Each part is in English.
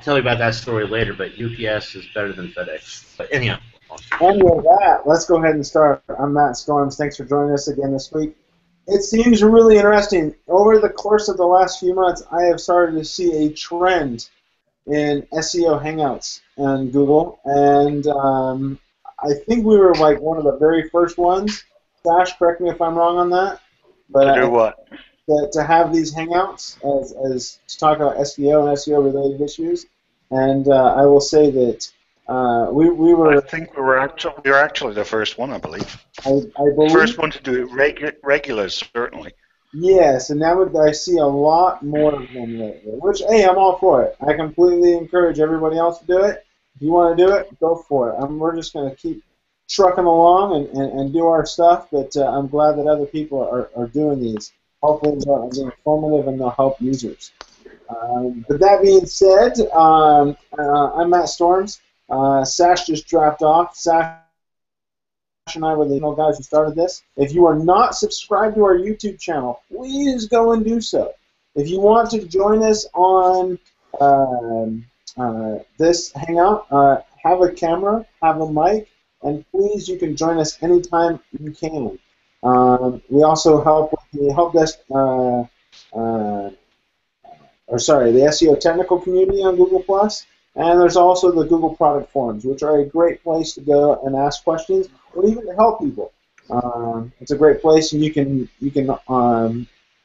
tell you about that story later, but UPS is better than FedEx. But anyhow. And with that, let's go ahead and start. I'm Matt Storms. Thanks for joining us again this week. It seems really interesting. Over the course of the last few months, I have started to see a trend in SEO Hangouts on Google, and I think we were like one of the very first ones. Sash, correct me if I'm wrong on that. But to do what? To have these Hangouts as to talk about SEO and SEO related issues, and I will say that we were. I think we were actually the first one, I believe. I believe. First one to do it regulars, certainly. Yes, and now I see a lot more of them lately, which, hey, I'm all for it. I completely encourage everybody else to do it. If you want to do it, go for it. We're just going to keep trucking along and do our stuff, but I'm glad that other people are doing these. Hopefully they'll be informative and they'll help users. But that being said, I'm Matt Storms. Sash just dropped off. Sash and I were the guys who started this. If you are not subscribed to our YouTube channel, please go and do so. If you want to join us on this Hangout, have a camera, have a mic, and please, you can join us anytime you can. We also help with the Helpdesk, the SEO technical community on Google+. And there's also the Google product forums, which are a great place to go and ask questions, or even to help people. It's a great place, and you can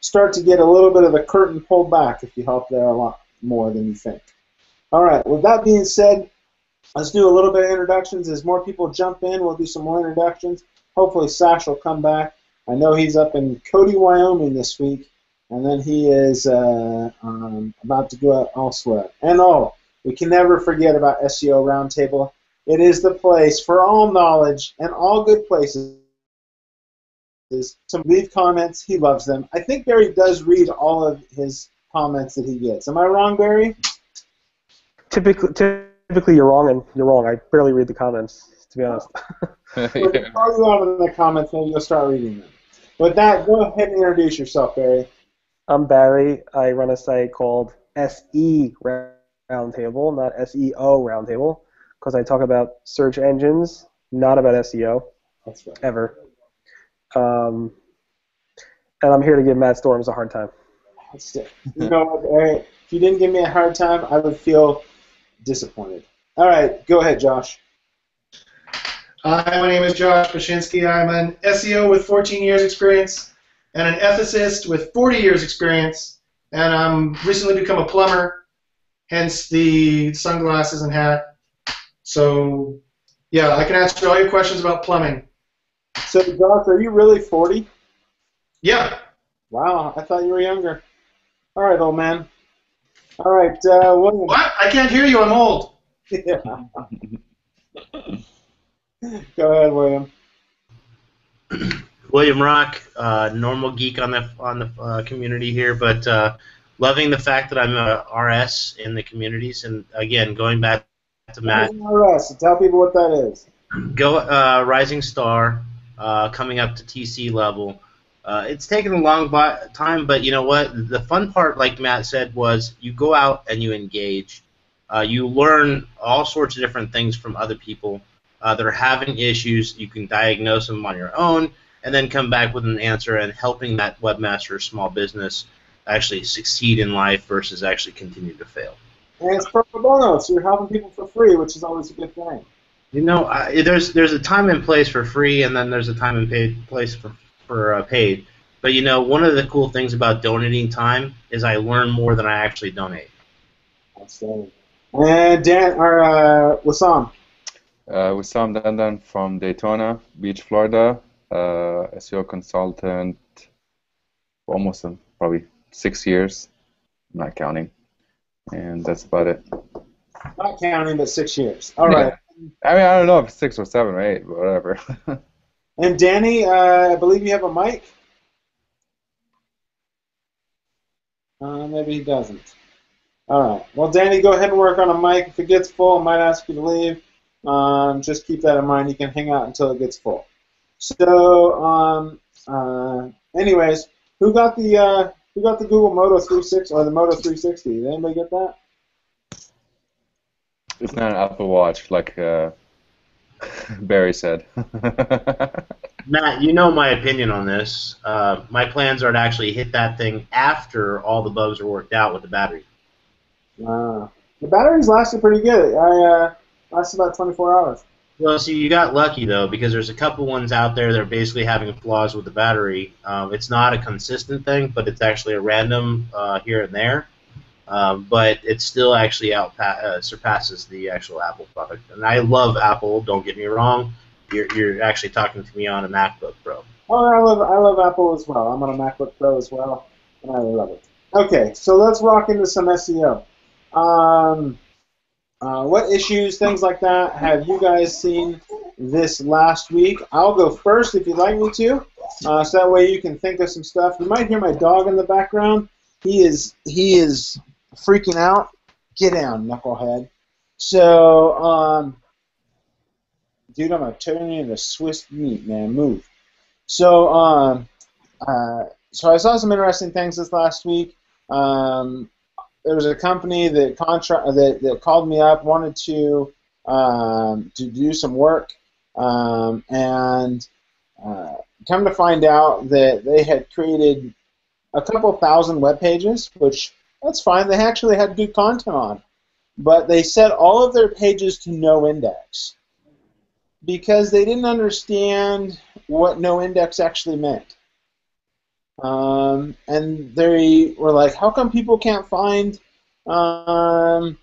start to get a little bit of the curtain pulled back if you help there a lot more than you think. All right. With that being said, let's do a little bit of introductions. As more people jump in, we'll do some more introductions. Hopefully, Sash will come back. I know he's up in Cody, Wyoming this week, and then he is about to go out elsewhere. And we can never forget about SEO Roundtable. It is the place for all knowledge and all good places to leave comments. He loves them. I think Barry does read all of his comments that he gets. Am I wrong, Barry? Typically you're wrong, and you're wrong. I barely read the comments, to be honest. If you follow on in the comments, maybe you'll start reading them. With that, go ahead and introduce yourself, Barry. I'm Barry. I run a site called SE Roundtable, not SEO Roundtable, because I talk about search engines, not about SEO. That's right. Ever. And I'm here to give Matt Storms a hard time. That's it. You know what, Barry? If you didn't give me a hard time, I would feel disappointed. All right, go ahead, Josh. Hi, my name is Josh Bashinsky. I'm an SEO with 14 years experience and an ethicist with 40 years experience, and I'm recently become a plumber, hence the sunglasses and hat. So, yeah, I can answer all your questions about plumbing. So, Josh, are you really 40? Yeah. Wow, I thought you were younger. All right, old man. All right, William. What? I can't hear you. I'm old. Yeah. Go ahead, William. William Rock, normal geek on the community here, but loving the fact that I'm a RS in the communities, and again, going back to Matt. RS, tell people what that is. Rising Star, coming up to TC level. It's taken a long time, but you know what? The fun part, like Matt said, was you go out and you engage. You learn all sorts of different things from other people that are having issues. You can diagnose them on your own, and then come back with an answer and helping that webmaster or small business actually succeed in life versus actually continue to fail. And it's pro bono, so you're helping people for free, which is always a good thing. You know, there's a time and place for free, and then there's a time and place for paid. But you know, one of the cool things about donating time is I learn more than I actually donate. Outstanding. And Wissam. Wissam Dandan from Daytona Beach, Florida. SEO consultant for almost probably 6 years. I'm not counting. And that's about it. Not counting, but 6 years. All right. I mean, I don't know if it's 6 or 7 or 8, but whatever. And Danny, I believe you have a mic? Maybe he doesn't. All right. Well, Danny, go ahead and work on a mic. If it gets full, I might ask you to leave. Just keep that in mind. You can hang out until it gets full. So, anyways, who got the Google Moto 360 or the Moto 360? Did anybody get that? It's not an Apple Watch, like Barry said. Matt, you know my opinion on this. My plans are to actually hit that thing after all the bugs are worked out with the battery. The batteries lasted pretty good. I lasted about 24 hours. Well, see, you got lucky, though, because there's a couple ones out there that are basically having flaws with the battery. It's not a consistent thing, but it's actually a random here and there. But it still actually surpasses the actual Apple product. And I love Apple, don't get me wrong. You're actually talking to me on a MacBook Pro. Oh, I love Apple as well. I'm on a MacBook Pro as well, and I love it. Okay, so let's rock into some SEO. What issues, things like that, have you guys seen this last week? I'll go first if you'd like me to, so that way you can think of some stuff. You might hear my dog in the background. He is freaking out. Get down, knucklehead. So, dude, I'm gonna turn you into Swiss meat, man. Move. So, so I saw some interesting things this last week. There was a company that called me up, wanted to do some work, and come to find out that they had created a couple thousand web pages, which that's fine. They actually had good content on, but they set all of their pages to no index because they didn't understand what no index actually meant. And they were like, "How come people can't find our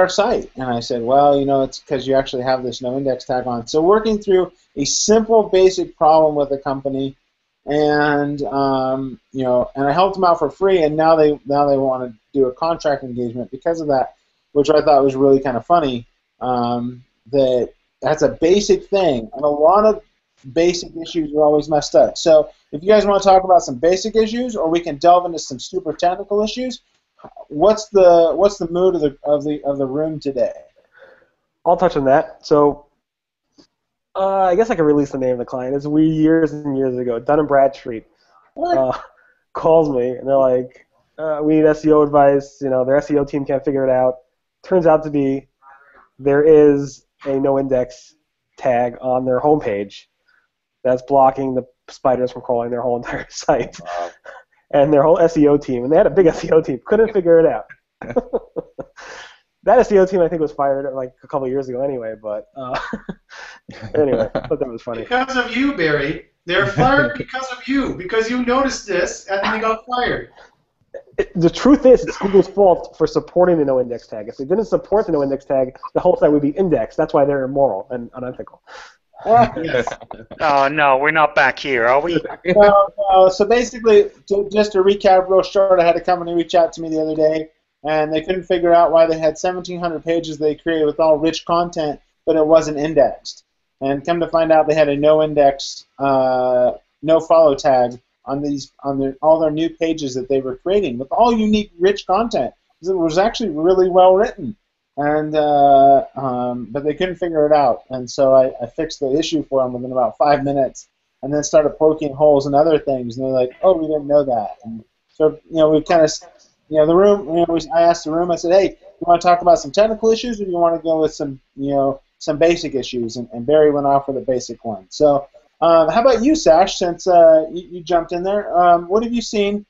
site?" And I said, "Well, it's because you actually have this no index tag on." So working through a simple, basic problem with a company, and and I helped them out for free, and now they want to do a contract engagement because of that, which I thought was really kind of funny. That's a basic thing, and a lot of basic issues are always messed up. So if you guys want to talk about some basic issues, or we can delve into some super technical issues, what's the mood of the room today? I'll touch on that. So I guess I can release the name of the client. It's years and years ago. Dun & Bradstreet calls me, and they're like, "We need SEO advice. Their SEO team can't figure it out." Turns out to be there is a no index tag on their homepage that's blocking the spiders from crawling their whole entire site. Wow. And their whole SEO team, and they had a big SEO team, couldn't figure it out. That SEO team, I think, was fired like a couple of years ago anyway, but anyway, I thought that was funny. Because of you, Barry. They're fired because of you, because you noticed this, and then they got fired. The truth is, it's Google's fault for supporting the no index tag. If they didn't support the no index tag, the whole site would be indexed. That's why they're immoral and unethical. Yes. Oh, no, we're not back here, are we? So basically, just to recap real short, I had a company reach out to me the other day, and they couldn't figure out why they had 1,700 pages they created with all rich content, but it wasn't indexed. And come to find out, they had a no index, no follow tag on all their new pages that they were creating with all unique, rich content. It was actually really well written. And but they couldn't figure it out, and so I fixed the issue for them within about 5 minutes, and then started poking holes in other things, and they're like, "Oh, we didn't know that." And so we kind of, the room. I asked the room. I said, "Hey, you want to talk about some technical issues, or do you want to go with some some basic issues?" And Barry went off with a basic one. So how about you, Sash? Since you jumped in there, what have you seen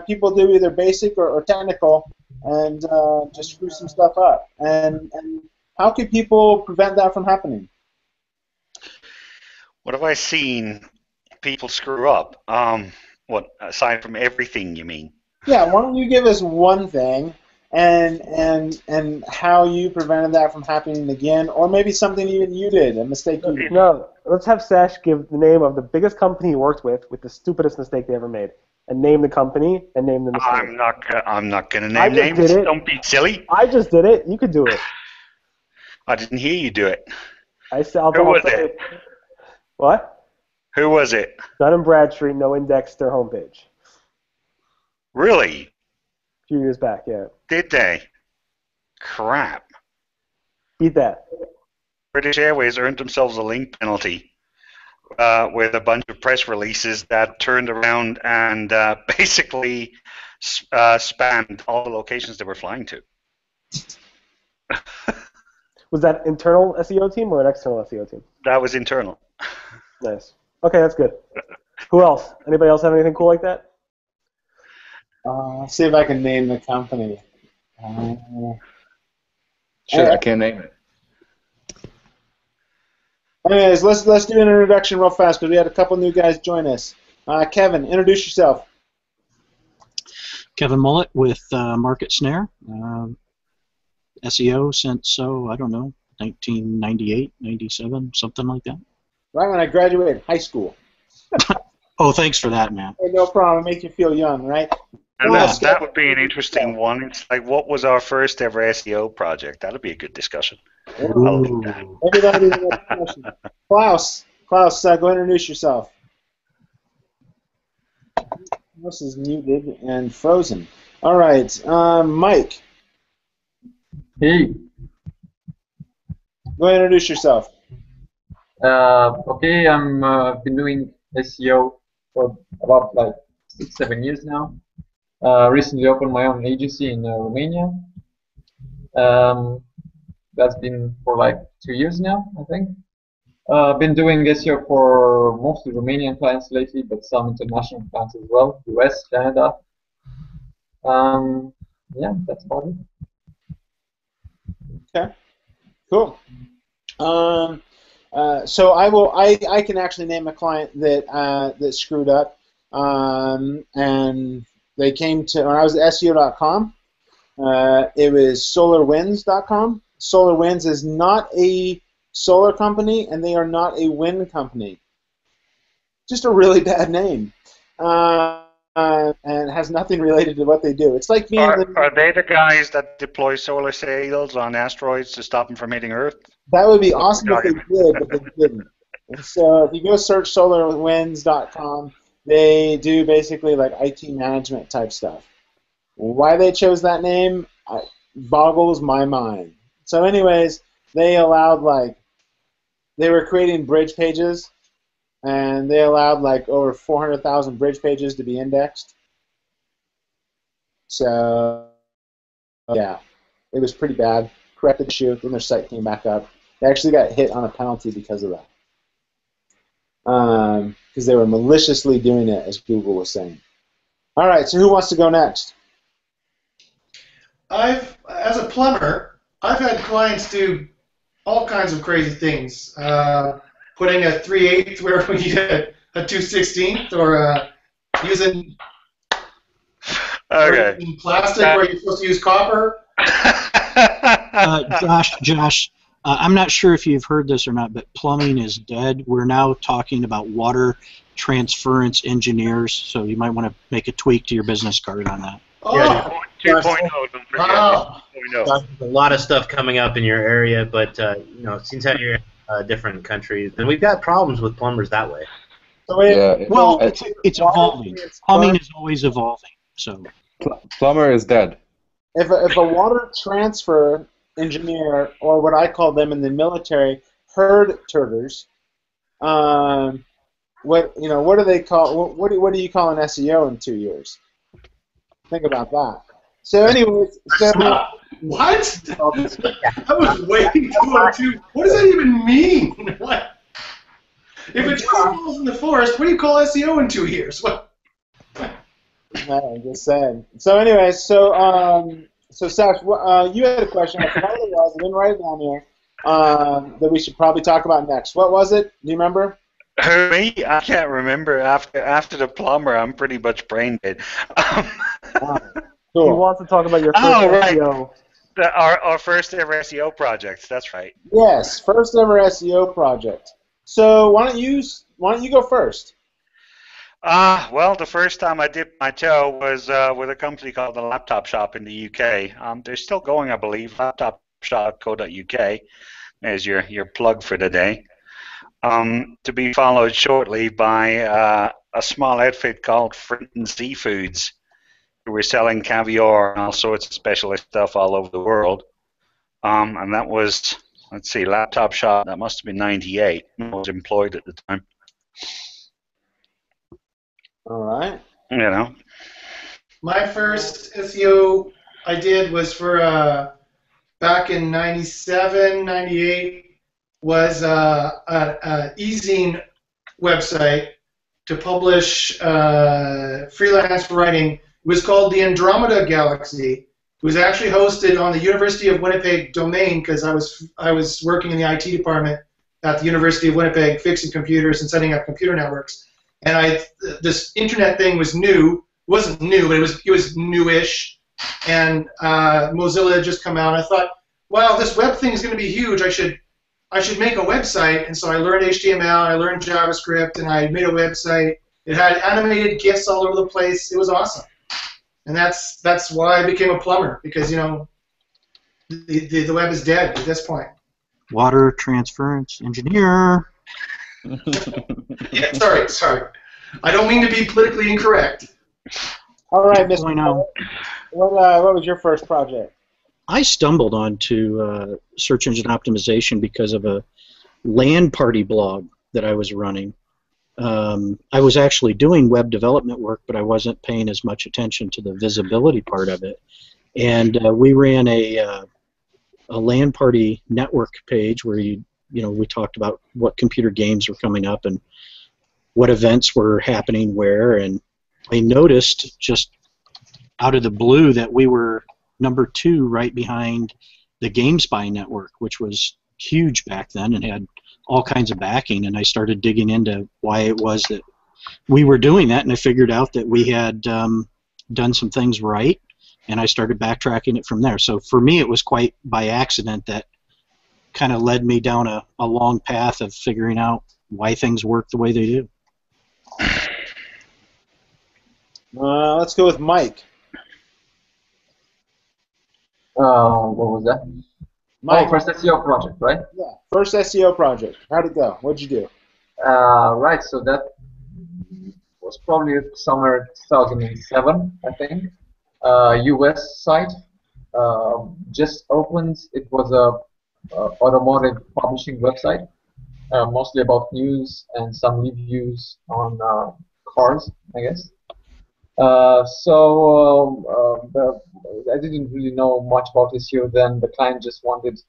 people do, either basic or technical, and just screw some stuff up? And how can people prevent that from happening? What have I seen people screw up? What, aside from everything, you mean? Yeah, why don't you give us one thing and how you prevented that from happening again, or maybe something even you did, a mistake you did. No, let's have Sash give the name of the biggest company he worked with the stupidest mistake they ever made. And name the company and name the mistake. I'm not going to name names. Don't be silly. I just did it. You could do it. I didn't hear you do it. Who was it? What? Who was it? Dun & Bradstreet no indexed their homepage. Really? A few years back, yeah. Did they? Crap. Beat that. British Airways earned themselves a link penalty with a bunch of press releases that turned around and basically spammed all the locations they were flying to. Was that internal SEO team or an external SEO team? That was internal. Nice. Okay, that's good. Who else? Anybody else have anything cool like that? Let's see if I can name the company. Shit, I can't name it. Anyways, let's do an introduction real fast because we had a couple new guys join us. Kevin, introduce yourself. Kevin Mullet with Market Snare. SEO since, I don't know, 1998, 97, something like that. Right when I graduated high school. Oh, thanks for that, man. Hey, no problem. It makes you feel young, right? And Yeah. that would be an interesting one. It's like, what was our first ever SEO project? That'd be a good discussion. I'll leave that. Everybody have a question. Klaus, go introduce yourself. Klaus is muted and frozen. All right, Mike. Hey. Go ahead and introduce yourself. Okay, I'm been doing SEO for about like 6-7 years now. Recently opened my own agency in Romania. That's been for like 2 years now, I think. Been doing SEO for mostly Romanian clients lately, but some international clients as well, US, Canada. Yeah, that's about it. Okay, cool. So I can actually name a client that screwed up, and they came to when I was at SEO.com. It was SolarWinds.com. SolarWinds is not a solar company, and they are not a wind company. Just a really bad name, and has nothing related to what they do. It's like being. Are they the guys that deploy solar sails on asteroids to stop them from hitting Earth? That would be awesome if they did, but they didn't. And so if you go search SolarWinds.com, they do basically like IT management type stuff. Why they chose that name boggles my mind. So anyways, they allowed they were creating bridge pages, and they allowed like over 400,000 bridge pages to be indexed. So yeah, it was pretty bad. Corrected the issue, then their site came back up. They actually got hit on a penalty because of that. Because they were maliciously doing it, as Google was saying. All right, so who wants to go next? As a plumber, I've had clients do all kinds of crazy things. Putting a 3/8 where we need a 2/16, or using plastic where you're supposed to use copper. Josh, I'm not sure if you've heard this or not, but plumbing is dead. We're now talking about water transference engineers, so you might want to make a tweak to your business card on that. Oh, Yeah, 2.0, don't forget. wow. 2.0. A lot of stuff coming up in your area, but since you're in different countries, and we've got problems with plumbers that way. So Yeah, Well, it's evolving. Plumbing is always evolving. So plumber is dead. If a water transfer engineer, or what I call them in the military, herd turders, what do they call? What do you call an SEO in 2 years? Think about that. So, anyways, What? I was waiting to. What does that even mean? What? If a tree falls in the forest, what do you call SEO in 2 years? What? No, I'm just saying. So, anyways, so Sash, you had a question. I forgot what it was. I didn't write it down here. That we should probably talk about next. What was it? Do you remember? Me? I can't remember. After the plumber, I'm pretty much brain dead. He Cool. wants to talk about your first right. SEO. Our first ever SEO project. That's right. Yes, first ever SEO project. So why don't you go first? Well, the first time I dipped my toe was with a company called the Laptop Shop in the UK. They're still going, I believe. Laptopshop.co.uk is your plug for the day. To be followed shortly by a small outfit called Frinton Seafoods, who were selling caviar and all sorts of specialist stuff all over the world. And that was, let's see, Laptop Shop. That must have been '98. I was employed at the time. All right. You know. My first SEO I did was for back in 97, 98 was an e-zine website to publish freelance writing. It was called the Andromeda Galaxy. It was actually hosted on the University of Winnipeg domain because I was working in the IT department at the University of Winnipeg fixing computers and setting up computer networks. And this internet thing was new. It wasn't new, but it was newish. And Mozilla had just come out. And I thought, wow, this web thing is going to be huge. I should make a website. And so I learned HTML, I learned JavaScript, and I made a website. It had animated GIFs all over the place. It was awesome. And that's why I became a plumber, because, you know, the web is dead at this point. Water transference engineer. Yeah, sorry. I don't mean to be politically incorrect. All right, Mr. What was your first project? I stumbled onto search engine optimization because of a LAN party blog that I was running. I was actually doing web development work, but I wasn't paying as much attention to the visibility part of it. And we ran a LAN party network page where we talked about what computer games were coming up and what events were happening where. And I noticed just out of the blue that we were number 2 right behind the GameSpy network, which was huge back then and had all kinds of backing. And I started digging into why it was that we were doing that, and I figured out that we had done some things right, and I started backtracking it from there. So for me, it was quite by accident that kind of led me down a long path of figuring out why things work the way they do. Let's go with Mike. What was that? Mike. First SEO project, right? Yeah, first SEO project. How'd it go? What'd you do? Right, so that was probably summer 2007, I think. US site just opened. It was a automotive publishing website, mostly about news and some reviews on cars, I guess. I didn't really know much about SEO then. The client just wanted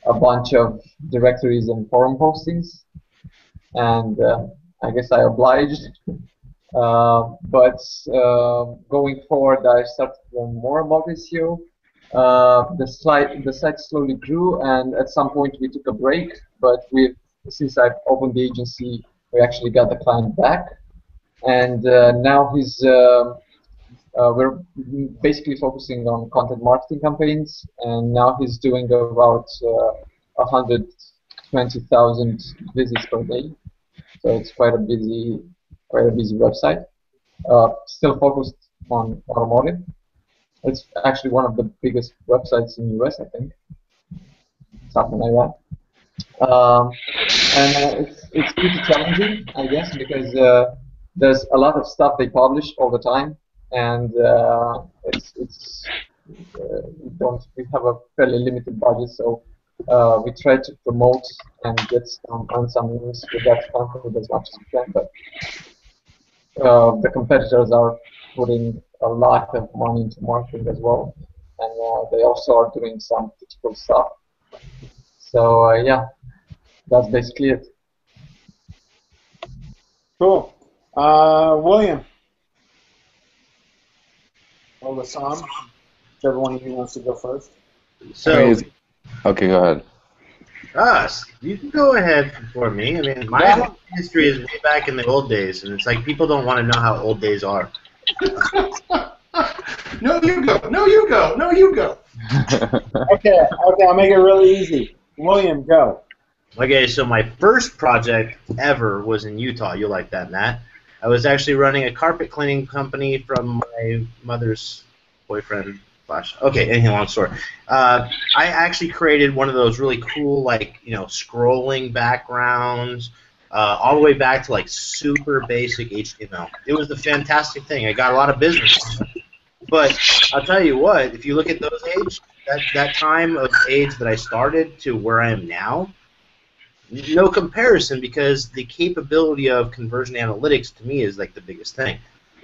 a bunch of directories and forum postings, and I guess I obliged. But going forward, I started to learn more about SEO. The site slowly grew, and at some point we took a break. But since I've opened the agency, we actually got the client back, and now we're basically focusing on content marketing campaigns, and now he's doing about 120,000 visits per day. So it's quite a busy website. Still focused on automotive. It's actually one of the biggest websites in the US, I think. Something like that. And it's pretty challenging, I guess, because there's a lot of stuff they publish all the time, and we have a fairly limited budget, so we try to promote and get some links with that content as much as we can, but the competitors are putting a lot of money into marketing as well, and they also are doing some critical stuff. So yeah, that's basically it. Cool. William. Or Lassam, whichever one of you wants to go first. So, okay, go ahead. You can go ahead for me. I mean, my history is way back in the old days, and it's like people don't want to know how old days are. No, you go. No, you go. No, you go. Okay, I'll make it really easy. William, go. Okay, so my first project ever was in Utah. You'll like that, Matt. I was actually running a carpet cleaning company from my mother's boyfriend. Okay, anything long story. I actually created one of those really cool, like, scrolling backgrounds, all the way back to like super basic HTML. It was a fantastic thing. I got a lot of business. But I'll tell you what, if you look at those age, that time of age that I started to where I am now, no comparison, because the capability of conversion analytics to me is like the biggest thing.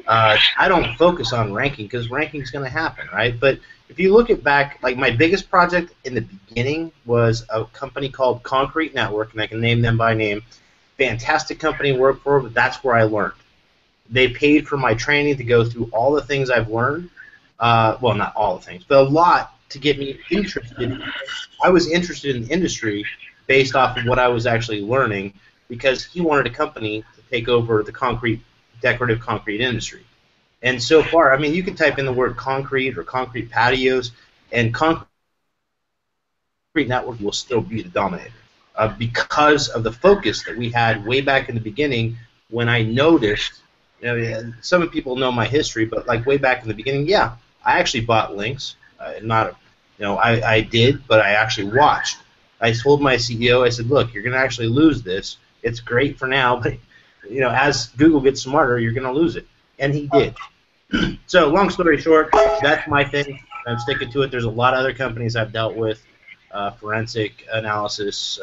I don't focus on ranking because ranking is going to happen, right? But if you look at back, like my biggest project in the beginning was a company called Concrete Network, and I can name them by name. Fantastic company to work for, but that's where I learned. They paid for my training to go through all the things I've learned. Well, not all the things, but a lot to get me interested. I was interested in the industry based off of what I was actually learning because he wanted a company to take over the decorative concrete industry. And so far, I mean, you can type in the word concrete or concrete patios, and Concrete Network will still be the dominator because of the focus that we had way back in the beginning when I noticed. Some people know my history, but like way back in the beginning, yeah, I actually bought links. I did, but I actually watched. I told my CEO, I said, look, you're going to actually lose this. It's great for now, but as Google gets smarter, you're going to lose it. And he did. So long story short, that's my thing. I'm sticking to it. There's a lot of other companies I've dealt with, forensic analysis,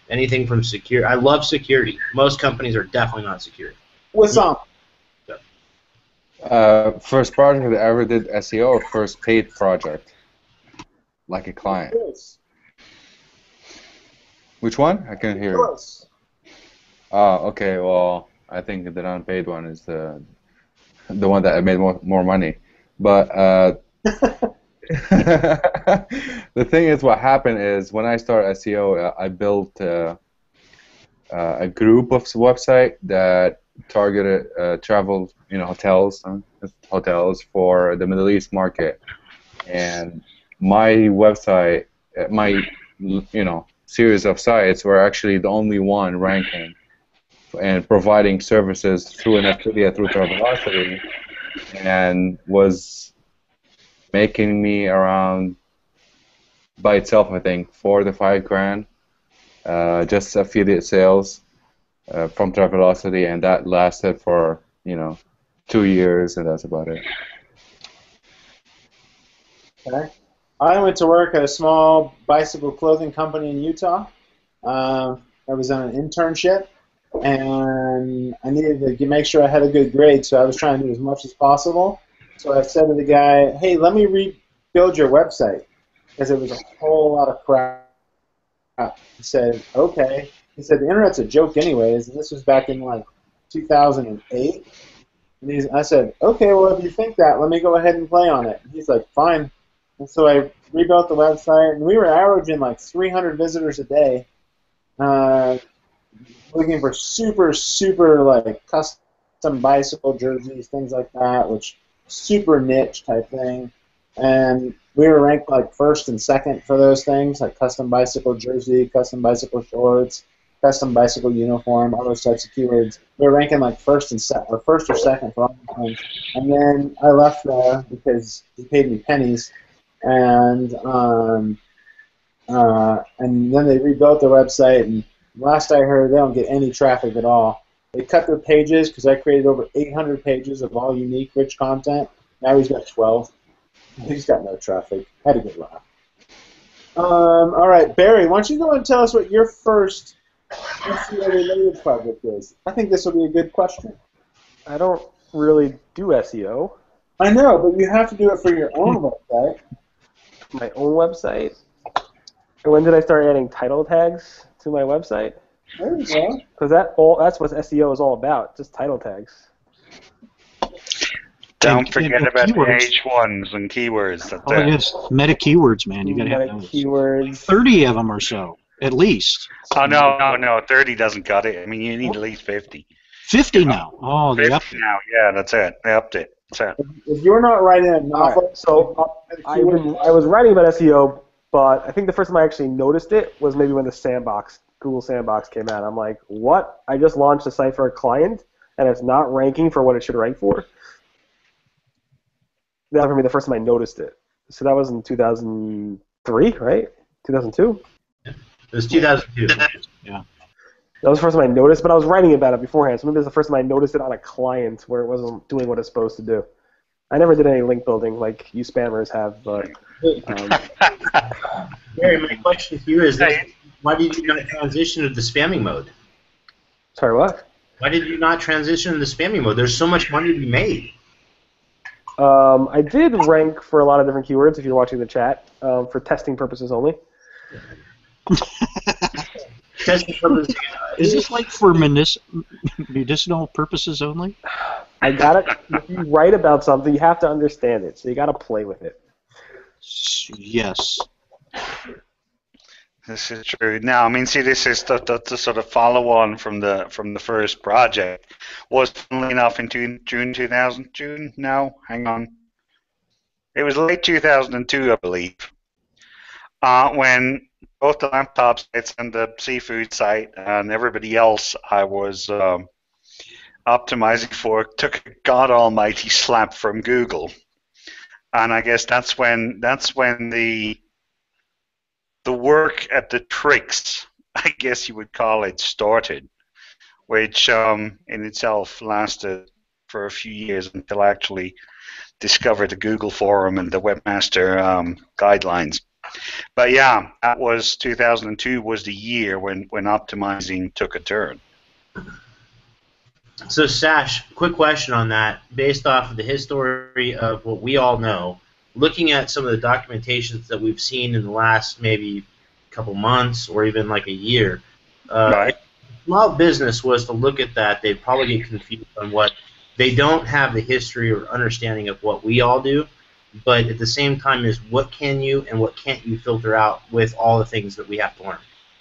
anything from security. I love security. Most companies are definitely not secure. What's up? First project I ever did SEO, or first paid project, like a client. Which one? I couldn't hear you. Oh, okay. Well, I think the non-paid one is the one that I made more money. But the thing is, what happened is when I started SEO, I built a group of website that targeted travel, hotels for the Middle East market, and my website, my series of sites were actually the only one ranking and providing services through an affiliate through Travelocity, and was making me around by itself, I think, $4,000 to $5,000, just affiliate sales from Travelocity, and that lasted for 2 years, and that's about it. Okay. I went to work at a small bicycle clothing company in Utah. I was on an internship, and I needed to make sure I had a good grade, so I was trying to do as much as possible. So I said to the guy, hey, let me rebuild your website, because it was a whole lot of crap. He said, okay. He said, the internet's a joke anyways, and this was back in, 2008. And I said, okay, well, if you think that, let me go ahead and play on it. And he's like, fine. And so I rebuilt the website, and we were averaging 300 visitors a day, looking for super, custom bicycle jerseys, things like that, which super niche type thing. And we were ranked first and second for those things, like custom bicycle jersey, custom bicycle shorts, custom bicycle uniform, all those types of keywords. We were ranking first or second for all the things. And then I left there because he paid me pennies. And then they rebuilt their website, and last I heard, they don't get any traffic at all. They cut their pages because I created over 800 pages of all unique, rich content. Now he's got 12. He's got no traffic. Had a good laugh. All right, Barry, why don't you go and tell us what your first SEO-related project is? I think this will be a good question. I don't really do SEO. I know, but you have to do it for your own website. My own website? And when did I start adding title tags to my website? There you go. Because that's what SEO is all about, just title tags. Don't forget about keywords. the H1s and keywords. That's it. Yes, meta keywords, man. You got to have Meta those. keywords. 30 of them or so, at least. Oh, no, 30 doesn't cut it. I mean, you need at least 50. 50 now. Oh, they 50 upped it. now, yeah, that's it. They upped it. That's it. If you're not writing a novel, Right, so I was writing about SEO, but I think the first time I actually noticed it was maybe when the Google Sandbox came out. I'm like, what? I just launched a site for a client, and it's not ranking for what it should rank for? That was for me the first time I noticed it. So that was in 2003, right? 2002? It was 2002. Yeah. That was the first time I noticed, but I was writing about it beforehand, so maybe it was the first time I noticed it on a client where it wasn't doing what it's supposed to do. I never did any link building like you spammers have, but... Barry, my question to you is this: why did you not transition to the spamming mode? Sorry, what? Why did you not transition to the spamming mode? There's so much money to be made. I did rank for a lot of different keywords if you're watching the chat, for testing purposes only. Testing purposes. Is this like for medicinal purposes only? I gotta. If you write about something, you have to understand it, so you gotta play with it. Yes. This is true. Now, I mean, see, this is the sort of follow-on from the first project. Was funnily enough in June 2000. June? No, hang on. It was late 2002, I believe, when both the laptop sites and the seafood site and everybody else I was optimizing for took a god almighty slap from Google, and I guess that's when the work at the tricks, I guess you would call it, started, which in itself lasted for a few years until I actually discovered the Google forum and the Webmaster guidelines. But yeah, that was 2002 was the year when optimizing took a turn. So, Sash, quick question on that. Based off of the history of what we all know, looking at some of the documentations that we've seen in the last maybe couple months or even like a year, Right. if small business was to look at that, they'd probably get confused on what they don't have the history or understanding of what we all do. But at the same time, is what can you and what can't you filter out with all the things that we have to learn?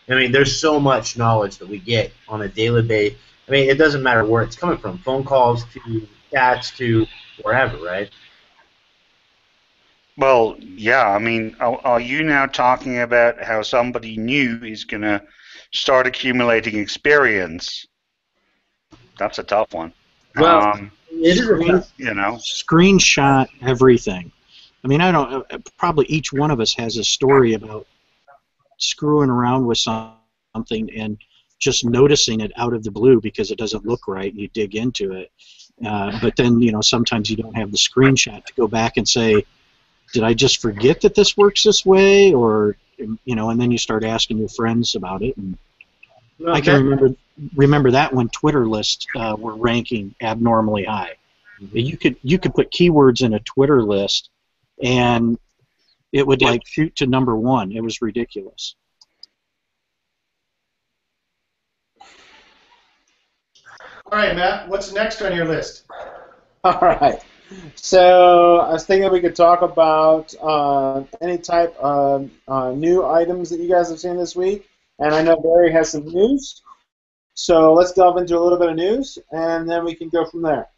I mean, there's so much knowledge that we get on a daily basis. I mean, it doesn't matter where it's coming from, phone calls to chats to wherever, right? Well, yeah, I mean, are you now talking about how somebody new is going to start accumulating experience? That's a tough one. Well, it is you know. Screenshot everything. I mean, I don't. Probably each one of us has a story about screwing around with something and just noticing it out of the blue because it doesn't look right, and you dig into it. But then, you know, sometimes you don't have the screenshot to go back and say, did I just forget that this works this way? Or, you know, and then you start asking your friends about it. And well, I can remember that when Twitter lists were ranking abnormally high. Mm-hmm. You could put keywords in a Twitter list, and it would like shoot to number one. It was ridiculous. All right, Matt, what's next on your list? All right. So I was thinking we could talk about any type of new items that you guys have seen this week. And I know Barry has some news. So let's delve into a little bit of news, and then we can go from there.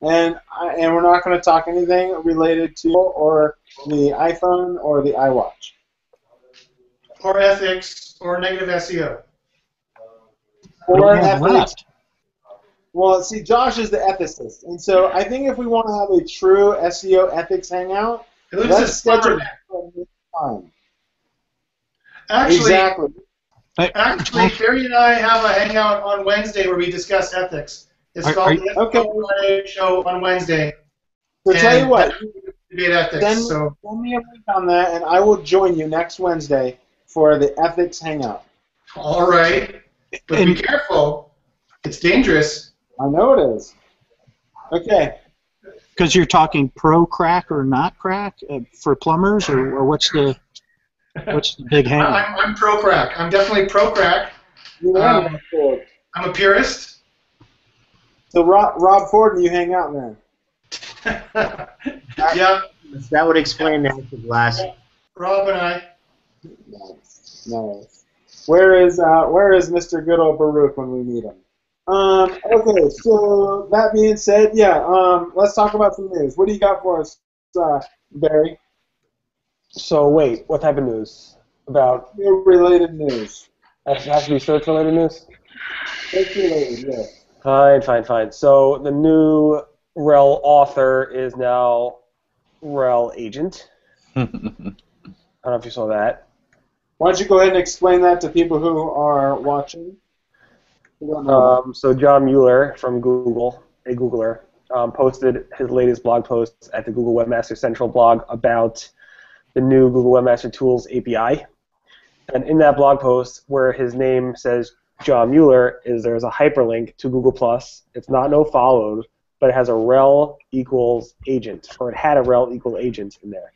And we're not going to talk anything related to or the iPhone or the iWatch. Or ethics, or negative SEO. Or ethics. Well, see, Josh is the ethicist, and so I think if we want to have a true SEO ethics hangout, let's schedule that for this time. Actually, Barry and I have a hangout on Wednesday where we discuss ethics. It's called the Ethics Show on Wednesday. So tell you what, debate ethics. send me a link on that, and I will join you next Wednesday for the ethics hangout. All right, but be careful. It's dangerous. I know it is. Okay. Because you're talking pro crack or not crack for plumbers, or what's the big hang? I'm pro crack. I'm definitely pro crack. I'm a purist. So Rob Ford and you hang out then. Yeah. That would explain the active glass. Rob and I. Nice. Where is Mr. Good old Baruch when we meet him? Okay, so that being said, let's talk about some news. What do you got for us, Barry? So wait, what type of news? About related news. It has to be search-related news? Search-related, yeah. Fine. So the new RHEL author is now RHEL agent. I don't know if you saw that. Why don't you go ahead and explain that to people who are watching? So John Mueller from Google, a Googler, posted his latest blog post at the Google Webmaster Central blog about the new Google Webmaster Tools API. And in that blog post, where his name says John Mueller, there's a hyperlink to Google+. It's not no followed, but it has a rel equals agent, or it had a rel equal agent in there.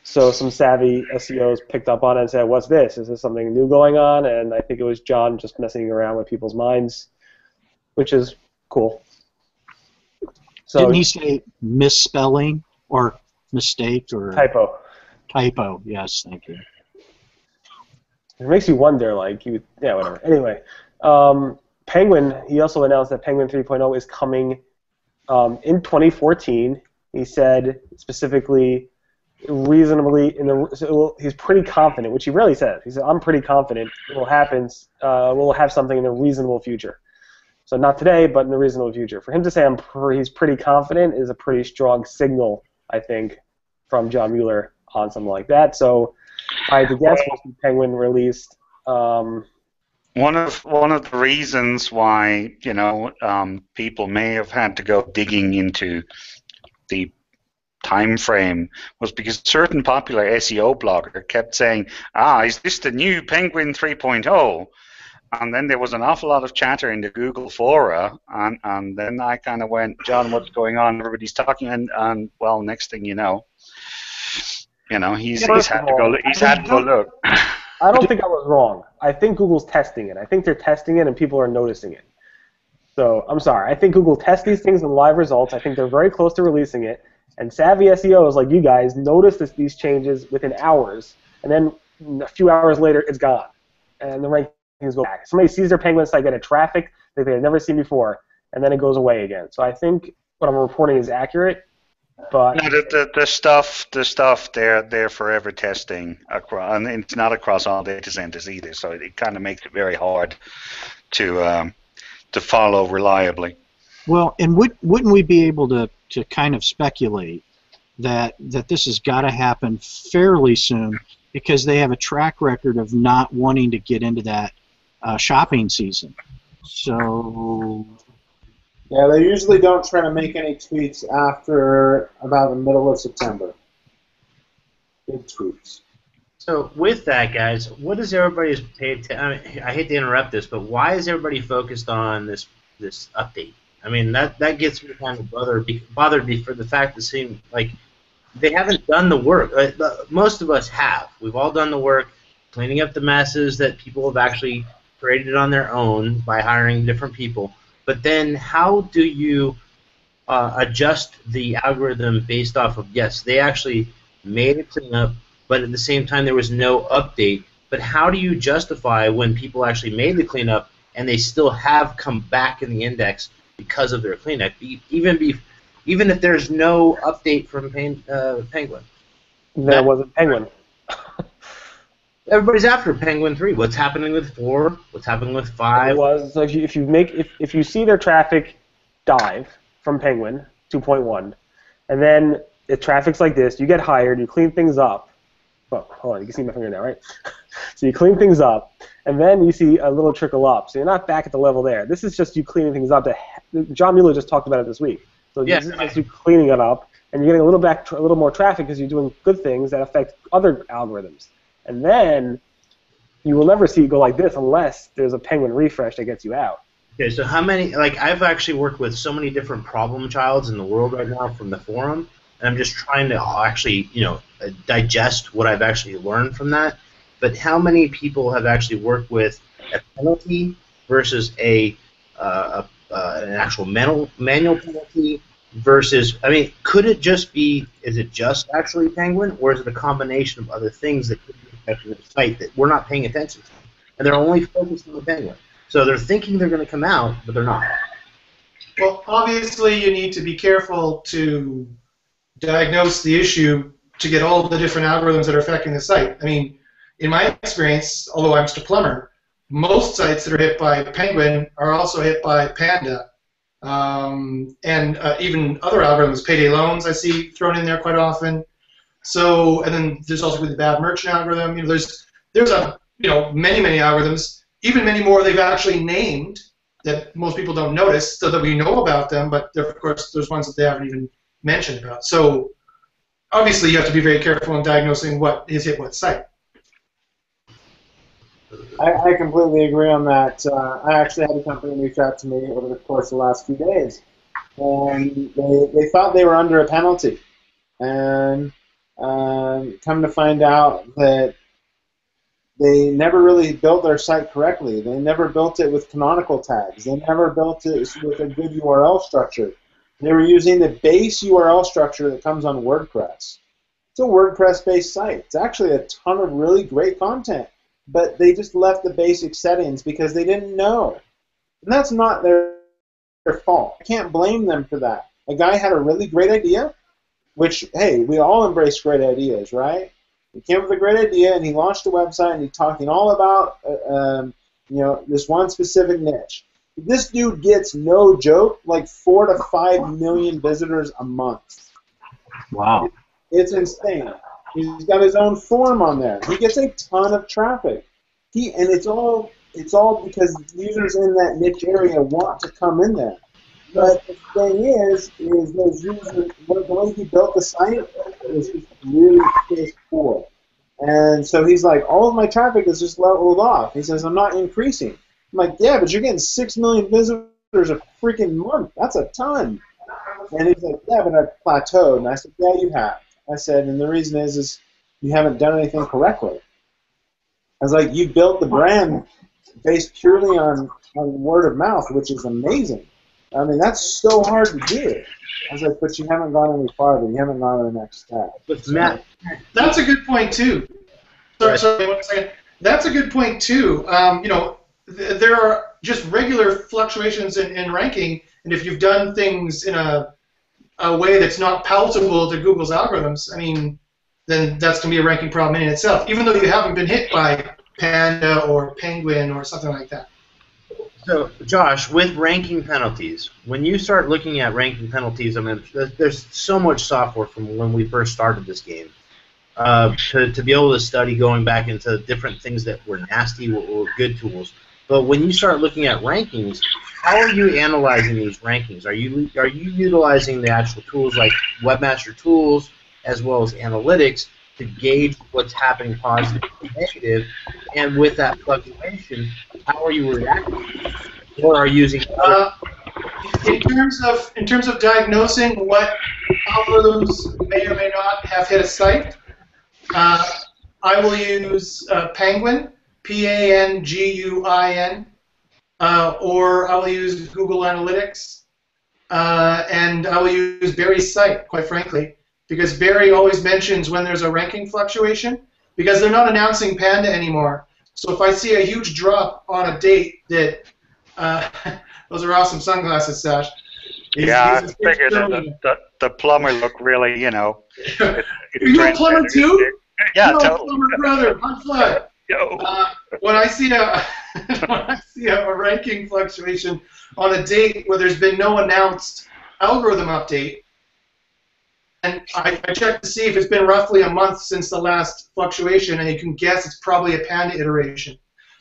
So some savvy SEOs picked up on it and said, what's this? Is this something new going on? And I think it was John just messing around with people's minds, which is cool. So, didn't he say misspelling or mistake or typo? Typo, yes, thank you. It makes you wonder, like, yeah, whatever. Anyway, Penguin, he also announced that Penguin 3.0 is coming in 2014. He said specifically, reasonably, he's pretty confident, which he rarely says. He said, I'm pretty confident it will happen, we'll have something in the reasonable future. So not today, but in the reasonable future. For him to say he's pretty confident is a pretty strong signal, I think, from John Mueller on something like that. So I had to guess we'll see Penguin released. One of the reasons why people may have had to go digging into the time frame was because a certain popular SEO blogger kept saying, is this the new Penguin 3.0? And then there was an awful lot of chatter in the Google fora, and then I kind of went, John, what's going on? Everybody's talking, and well, next thing you know, he's had to go. He's had to go look. I don't think I was wrong. I think Google's testing it. I think they're testing it, and people are noticing it. So I'm sorry. I think Google tests these things in live results. I think they're very close to releasing it, and savvy SEOs like you guys notice these changes within hours, and then a few hours later, it's gone, and the rankings go back. Somebody sees their Penguin site, get a traffic that they've never seen before, and then it goes away again. So I think what I'm reporting is accurate, but no, the stuff they're forever testing across, and it's not across all data centers either. So it kind of makes it very hard to follow reliably. Well, and wouldn't we be able to kind of speculate that this has got to happen fairly soon because they have a track record of not wanting to get into that shopping season. So yeah, they usually don't try to make any tweets after about the middle of September. Big tweets. So with that, guys, what is everybody's paid? I hate to interrupt this, but why is everybody focused on this update? I mean, that gets me kind of bothered for the fact that it seems like they haven't done the work. Most of us have. We've all done the work, cleaning up the messes that people have actually created on their own by hiring different people. But then how do you adjust the algorithm based off of, yes, they actually made a cleanup, but at the same time there was no update. But how do you justify when people actually made the cleanup and they still have come back in the index because of their cleanup, even if there's no update from Penguin? There wasn't Penguin. Everybody's after Penguin 3. What's happening with 4? What's happening with 5? So if you see their traffic dive from Penguin 2.1, and then the traffic's like this, you get hired, you clean things up. Well, hold on, you can see my finger now, right? So you clean things up, and then you see a little trickle up. So you're not back at the level there. This is just you cleaning things up. John Mueller just talked about it this week. So this is just you cleaning it up, and you're getting a little more traffic because you're doing good things that affect other algorithms. And then you will never see it go like this unless there's a Penguin refresh that gets you out. Okay, so how many, I've actually worked with so many different problem childs in the world right now from the forum, and I'm just trying to actually, digest what I've actually learned from that. But how many people have actually worked with a penalty versus an actual manual penalty versus, could it just be, is it just actually Penguin, or is it a combination of other things that could be affecting the site that we're not paying attention to? And they're only focused on the Penguin. So they're thinking they're going to come out, but they're not. Well, obviously you need to be careful to diagnose the issue to get all the different algorithms that are affecting the site. In my experience, although I'm just a plumber, most sites that are hit by Penguin are also hit by Panda. And even other algorithms, payday loans I see thrown in there quite often. So, and then there's also the bad merchant algorithm. There's many algorithms, even many more they've actually named that most people don't notice, so that we know about them. But of course, there's ones that they haven't even mentioned about. So, obviously, you have to be very careful in diagnosing what is hit what site. I completely agree on that. I actually had a company reach out to me over the course of the last few days, and they thought they were under a penalty, and come to find out that they never really built their site correctly. They never built it with canonical tags. They never built it with a good URL structure. They were using the base URL structure that comes on WordPress. It's a WordPress-based site. It's actually a ton of really great content, but they just left the basic settings because they didn't know. And that's not their fault. I can't blame them for that. A guy had a really great idea, which, hey, we all embrace great ideas, right? He came up with a great idea, and he launched a website, and he's talking all about this one specific niche. This dude gets, no joke, like 4 to 5 million visitors a month. Wow. It's insane. He's got his own forum on there. He gets a ton of traffic. And it's all because users in that niche area want to come in there. But the thing is those users, the way he built the site was just really piss poor. And so he's like, all of my traffic is just leveled off. He says, I'm not increasing. I'm like, yeah, but you're getting 6 million visitors a freaking month. That's a ton. And he's like, yeah, but I've plateaued. And I said, yeah, you have. I said, and the reason is you haven't done anything correctly. I was like, you built the brand based purely on word of mouth, which is amazing. I mean, that's so hard to do. I was like, but you haven't gone any farther. You haven't gone to the next step. But Matt, that's a good point too. Sorry, 1 second. That's a good point too. There are just regular fluctuations in ranking, and if you've done things in a way that's not palatable to Google's algorithms, I mean, then that's going to be a ranking problem in itself, even though you haven't been hit by Panda or Penguin or something like that. So, Josh, with ranking penalties, when you start looking at ranking penalties, I mean, there's so much software from when we first started this game to be able to study going back into different things that were nasty or good tools. But when you start looking at rankings, how are you analyzing these rankings? Are you utilizing the actual tools like Webmaster Tools as well as analytics to gauge what's happening positive and negative, and with that fluctuation, how are you reacting? Or are you using in terms of diagnosing what algorithms may or may not have hit a site, I will use Penguin, Panguin, or I will use Google Analytics, and I will use Barry's site, quite frankly, because Barry always mentions when there's a ranking fluctuation, because they're not announcing Panda anymore. So if I see a huge drop on a date that, those are awesome sunglasses, Sash. I figured the plumber look really, Are you a plumber too? Yeah, no, totally. Plumber brother, high five. When I see a ranking fluctuation on a date where there's been no announced algorithm update, and I check to see if it's been roughly a month since the last fluctuation, and you can guess it's probably a Panda iteration.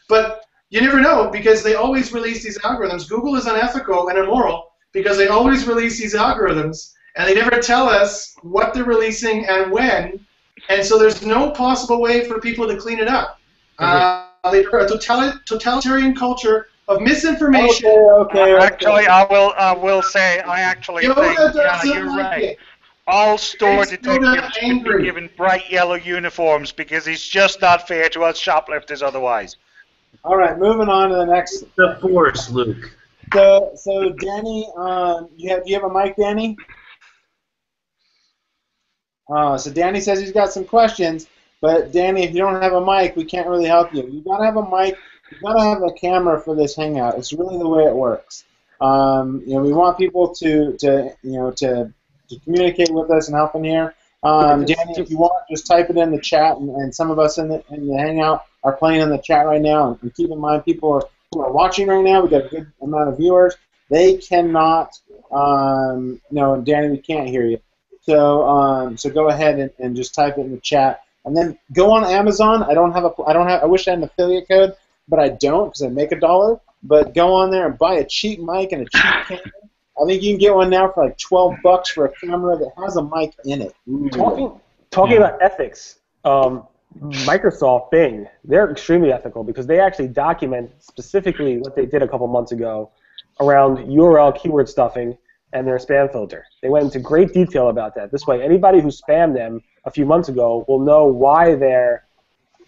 But you never know, because they always release these algorithms. Google is unethical and immoral because they always release these algorithms, and they never tell us what they're releasing and when, and so there's no possible way for people to clean it up. They're a totalitarian culture of misinformation. Okay. Actually, I will say I actually think you're right. All store detectives should be given bright yellow uniforms because it's just not fair to us shoplifters otherwise. All right, moving on to the next. The force, Luke. So Danny, do you have a mic, Danny? So Danny says he's got some questions, but Danny, if you don't have a mic, we can't really help you. You've got to have a mic. You've got to have a camera for this Hangout. It's really the way it works. We want people to communicate with us and help in here. Danny, if you want, just type it in the chat, and some of us in the Hangout are playing in the chat right now. And keep in mind, people who are watching right now, we've got a good amount of viewers. They cannot. No, Danny, we can't hear you. So go ahead and just type it in the chat, and then go on Amazon. I wish I had an affiliate code, but I don't because I make $1. But go on there and buy a cheap mic and a cheap camera. I think you can get one now for like $12 for a camera that has a mic in it. Talking about ethics, Microsoft Bing, they're extremely ethical because they actually document specifically what they did a couple months ago around URL keyword stuffing and their spam filter. They went into great detail about that. This way, anybody who spammed them a few months ago will know why their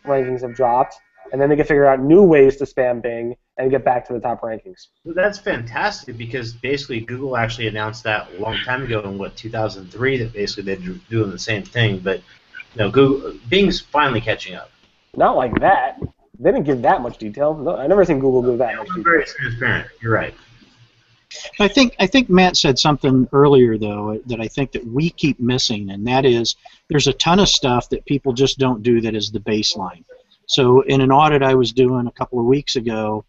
rankings have dropped, and then they can figure out new ways to spam Bing and get back to the top rankings. Well, that's fantastic because basically Google actually announced that a long time ago in 2003 that basically they're doing the same thing, but Bing's finally catching up. Not like that. They didn't give that much detail. No, I never seen Google give that much detail. Very transparent. You're right. I think Matt said something earlier, though, that I think that we keep missing, and that is there's a ton of stuff that people just don't do that is the baseline. So in an audit I was doing a couple of weeks ago,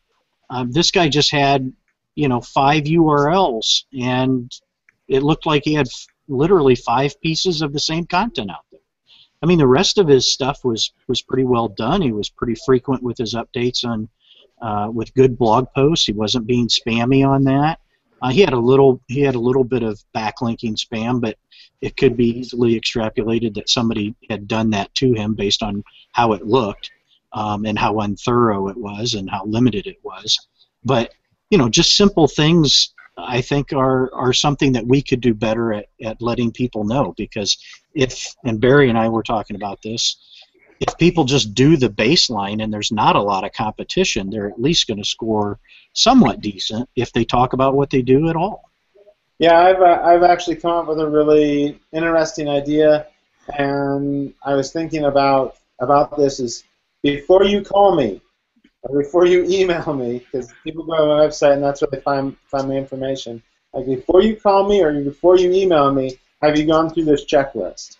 this guy just had, 5 URLs, and it looked like he had literally 5 pieces of the same content out there. I mean, the rest of his stuff was pretty well done. He was pretty frequent with his updates on with good blog posts. He wasn't being spammy on that. He had a little bit of backlinking spam, but it could be easily extrapolated that somebody had done that to him based on how it looked and how unthorough it was and how limited it was. But just simple things I think are something that we could do better at letting people know, because and Barry and I were talking about this, if people just do the baseline and there's not a lot of competition, they're at least going to score somewhat decent if they talk about what they do at all. Yeah, I've actually come up with a really interesting idea, and I was thinking about this is before you call me or before you email me, because people go to my website and that's where they find my information. Like before you call me or before you email me, have you gone through this checklist?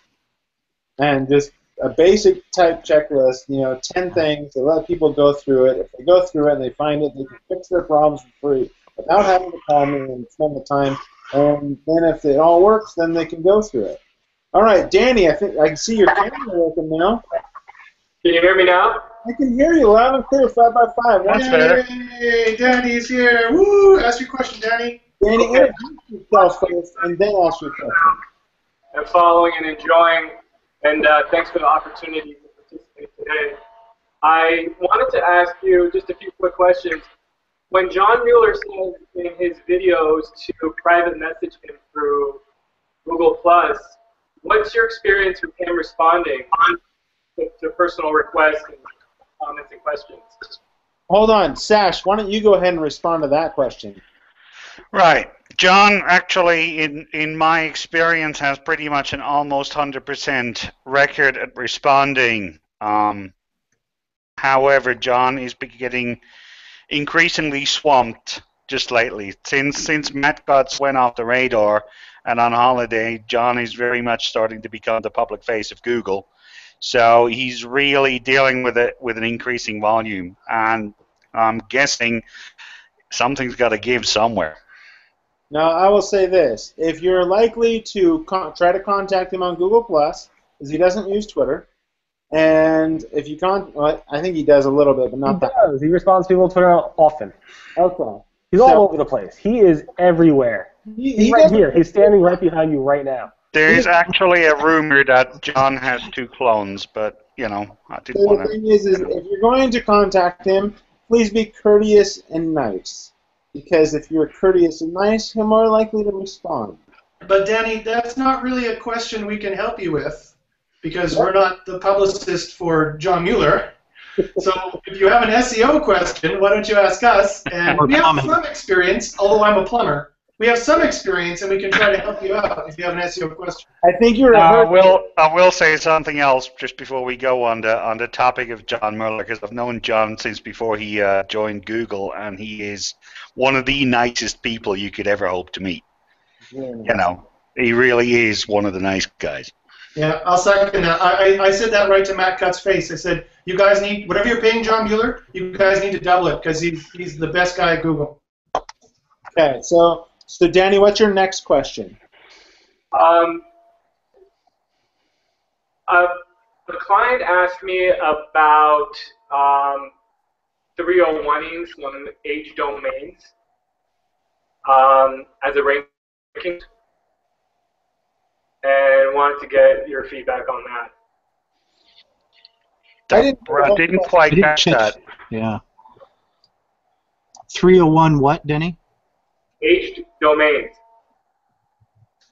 And just a basic type checklist, 10 things, they let people go through it. If they go through it and they find it, they can fix their problems for free without having to call me and spend the time. And then if it all works, then they can go through it. All right, Danny, I think I can see your camera open now. Can you hear me now? I can hear you loud and clear, 5 by 5. That's better. Hey, Danny's here. Woo! Ask your question, Danny. Danny, introduce yourself first, and then ask your question. I'm following and enjoying, and thanks for the opportunity to participate today. I wanted to ask you just a few quick questions. When John Mueller says in his videos to private message him through Google+, what's your experience with him responding to personal requests and comments and questions? Hold on, Sash, why don't you go ahead and respond to that question? Right. John, actually, in my experience, has pretty much an almost 100% record at responding. However, John is getting increasingly swamped just lately. Since Matt Cutts went off the radar and on holiday, John is very much starting to become the public face of Google. So he's really dealing with it with an increasing volume, and I'm guessing something's got to give somewhere. Now, I will say this. If you're likely to try to contact him on Google+, because he doesn't use Twitter, and if you well, I think he does a little bit, but not that. He does. He responds to people on Twitter often. Okay. He's all over the place. He is everywhere. He's right here. He's standing right behind you right now. There's actually a rumor that John has 2 clones, but, I didn't want to... The thing is if you're going to contact him, please be courteous and nice. Because if you're courteous and nice, you're more likely to respond. But Danny, that's not really a question we can help you with, because we're not the publicist for John Mueller. So if you have an SEO question, why don't you ask us? And we have some experience, although I'm a plumber. We have some experience, and we can try to help you out if you have an SEO question. I think you're. I will say something else just before we go on the topic of John Mueller, because I've known John since before he joined Google, and he is one of the nicest people you could ever hope to meet. Yeah. He really is one of the nice guys. Yeah, I'll second that. I said that right to Matt Cutts' face. I said, you guys need, whatever you're paying John Mueller, you guys need to double it, because he's the best guy at Google. Okay, so Danny, what's your next question? The client asked me about 301ing some age domains as a ranking, and wanted to get your feedback on that. I didn't quite catch that. Yeah. 301 what, Denny? Aged domains.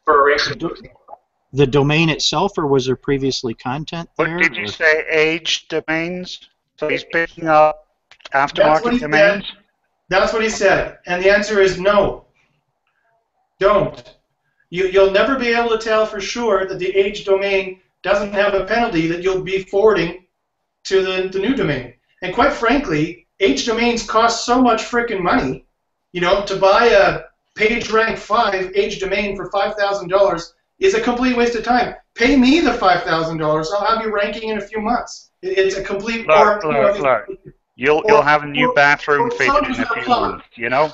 for a ranking boost. The domain itself, or was there previously content What there? did you say? Age domains? So he's picking up That's what aftermarket he domains? said. That's what he said. And the answer is no. Don't. You'll never be able to tell for sure that the age domain doesn't have a penalty that you'll be forwarding to the new domain. And quite frankly, age domains cost so much freaking money. You know, to buy a PageRank 5 age domain for $5,000 is a complete waste of time. Pay me the $5,000. I'll have you ranking in a few months. It's a complete. Look. You'll have a new bathroom fitted in a few months, you know?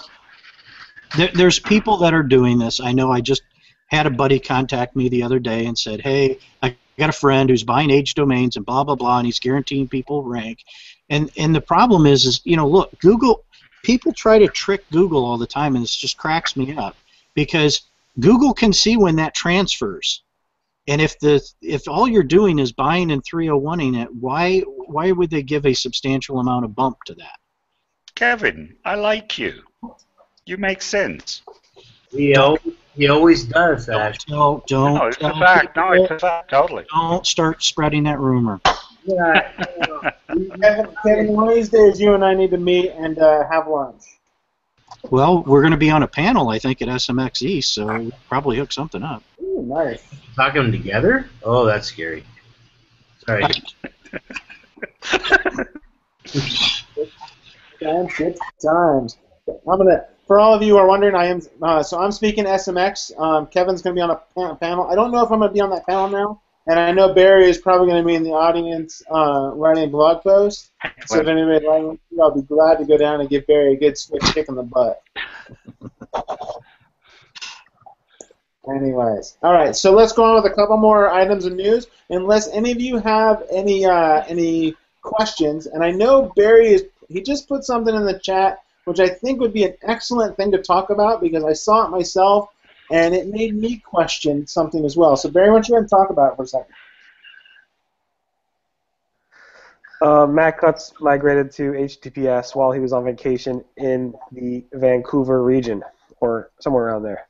There's people that are doing this. I know I just had a buddy contact me the other day and said, hey, I got a friend who's buying age domains and blah, blah, blah, and he's guaranteeing people rank. And the problem is, you know, look, Google, people try to trick Google all the time, and it just cracks me up because Google can see when that transfers. And if all you're doing is buying and 301ing it, why would they give a substantial amount of bump to that? Kevin, I like you. You make sense. He always does that. Don't. No, it's a fact. No, it's a fact. Totally. Don't start spreading that rumor. Yeah. Kevin, one of these days you and I need to meet and have lunch. Well, we're going to be on a panel, I think, at SMX East, so we'll probably hook something up. Ooh, nice. Talking them together? Oh, that's scary. Sorry. Good times. For all of you who are wondering, I'm speaking SMX. Kevin's going to be on a panel. I don't know if I'm going to be on that panel now, and I know Barry is probably going to be in the audience writing a blog post. So if anybody likes it, I'll be glad to go down and give Barry a good swift kick in the butt. Anyways, all right. So let's go on with a couple more items of news. Unless any of you have any questions, and I know Barry he just put something in the chat, which I think would be an excellent thing to talk about because I saw it myself, and it made me question something as well. So Barry, why don't you go ahead and talk about it for a second? Matt Cutts migrated to HTTPS while he was on vacation in the Vancouver region, or somewhere around there.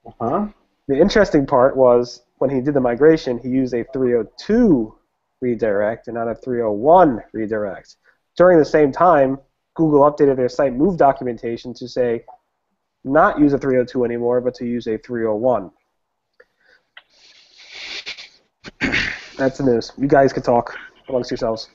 Uh-huh. The interesting part was when he did the migration, he used a 302 redirect and not a 301 redirect. During the same time, Google updated their site move documentation to say not use a 302 anymore, but to use a 301. That's the news. You guys can talk amongst yourselves.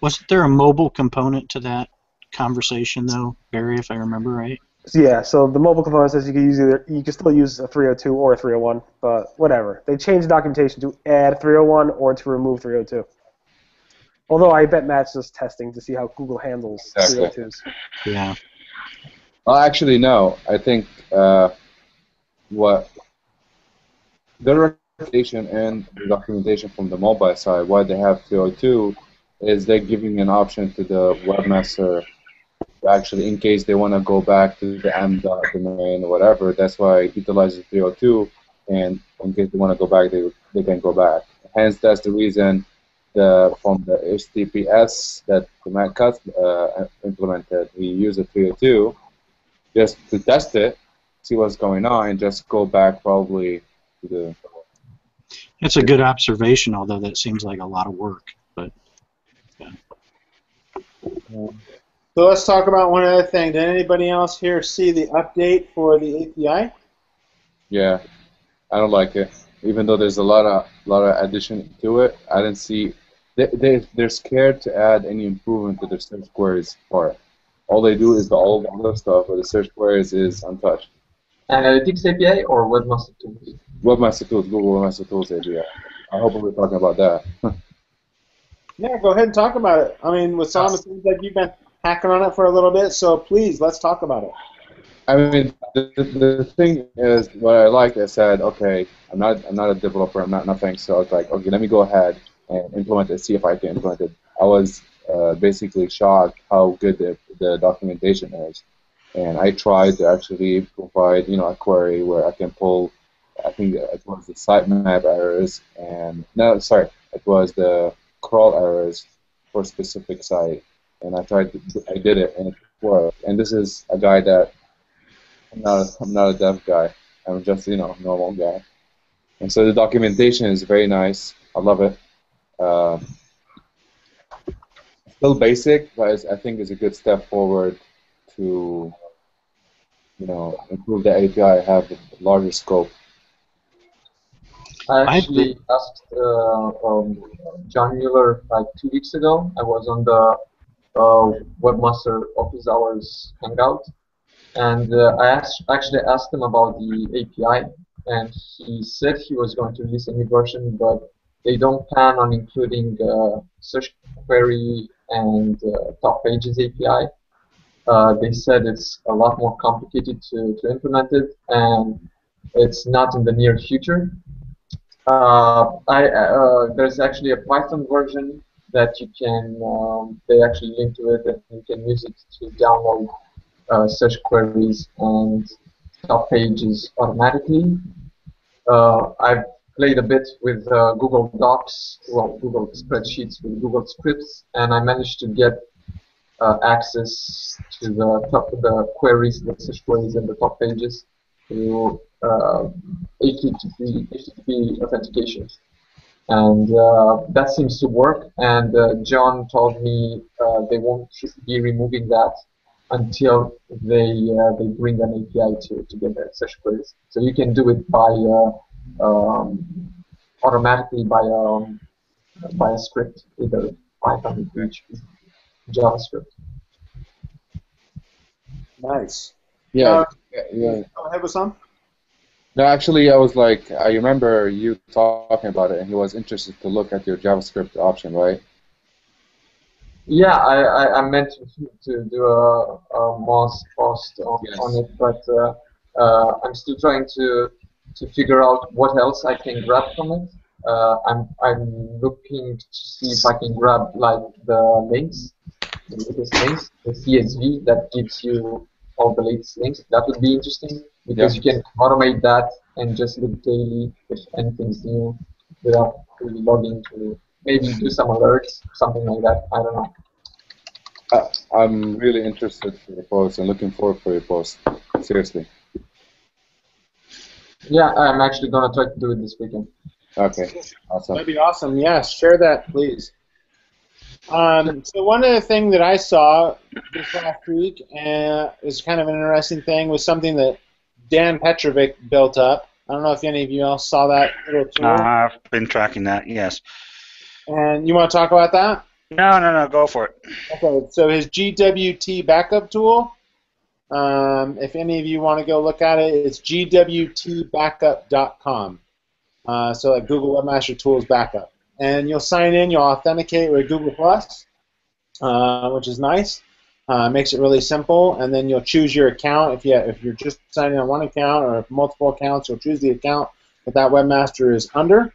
Wasn't there a mobile component to that conversation, though, Barry, if I remember right? Yeah, so the mobile component says you can still use a 302 or a 301, but whatever. They changed the documentation to add 301 or to remove 302. Although I bet Matt's just testing to see how Google handles 302s. Yeah. Well, actually, no. I think what the recommendation and the documentation from the mobile side, why they have 302, is they're giving an option to the webmaster to actually, in case they want to go back to the m.domain or whatever, that's why it utilizes 302, and in case they want to go back, they can go back. Hence, that's the reason from the HTTPS that the Matt Cutts implemented, he used a 302 just to test it, see what's going on, and just go back probably to the... It's a good observation, although that seems like a lot of work. But yeah. So let's talk about one other thing. Did anybody else here see the update for the API? Yeah, I don't like it. Even though there's a lot of addition to it, I didn't see. They're scared to add any improvement to the search queries part. All they do is all the other stuff, but the search queries is untouched. Analytics API or Webmaster Tools? Webmaster Tools, Google Webmaster Tools API. I hope we're talking about that. Yeah, go ahead and talk about it. I mean, with Sam, it seems like you've been hacking on it for a little bit, so please, let's talk about it. I mean, the thing is, what I like, I said, okay, I'm not a developer, I'm not nothing, so I was like, okay, let me go ahead and implement it, see if I can implement it. I was basically shocked how good the documentation is, and I tried to actually provide, a query where I can pull, I think it was the sitemap errors, and no, sorry, it was the crawl errors for a specific site, and I did it, and it worked. And this is a guy that I'm not a dev guy, I'm just, you know, normal guy. And so the documentation is very nice. I love it. Still basic, but I think it's a good step forward to, you know, improve the API, have a larger scope. I actually asked John Mueller like 2 weeks ago. I was on the Webmaster office hours Hangout, and I actually asked him about the API, and he said he was going to release a new version, but they don't plan on including search query and top pages API. They said it's a lot more complicated to implement it, and it's not in the near future. There's actually a Python version that you can, they actually link to it, and you can use it to download search queries and top pages automatically. I've played a bit with Google Docs, well, Google Spreadsheets with Google Scripts, and I managed to get access to the queries, the search queries, and the top pages through HTTP authentication, and that seems to work. And John told me they won't be removing that until they bring an API to get the search queries. So you can do it by automatically by a script, either Python, PHP, JavaScript. Nice. Yeah. Go ahead with some. No, actually, I was like, I remember you talking about it, and he was interested to look at your JavaScript option, right? Yeah, I meant to do a Moz post on it, but I'm still trying to figure out what else I can grab from it. I'm looking to see if I can grab like the links, the latest links, the CSV that gives you all the latest links. That would be interesting because you can automate that and just look daily if anything's new without really logging to maybe do some alerts, something like that. I don't know. I'm really interested for your post and looking forward for your post. Seriously. Yeah, I'm actually gonna try to do it this weekend. Okay, awesome. That'd be awesome. Yes, share that, please. So one of the things that I saw this last week is kind of an interesting thing, was something that Dan Petrovic built up. I don't know if any of you else saw that little tool. I've been tracking that, yes. And you want to talk about that? No, go for it. Okay, so his GWT backup tool, if any of you want to go look at it, it's gwtbackup.com. So like Google Webmaster Tools Backup. And you'll sign in, you'll authenticate with Google+, which is nice. Makes it really simple, and then you'll choose your account. If you're just signing on one account or multiple accounts, you'll choose the account that Webmaster is under.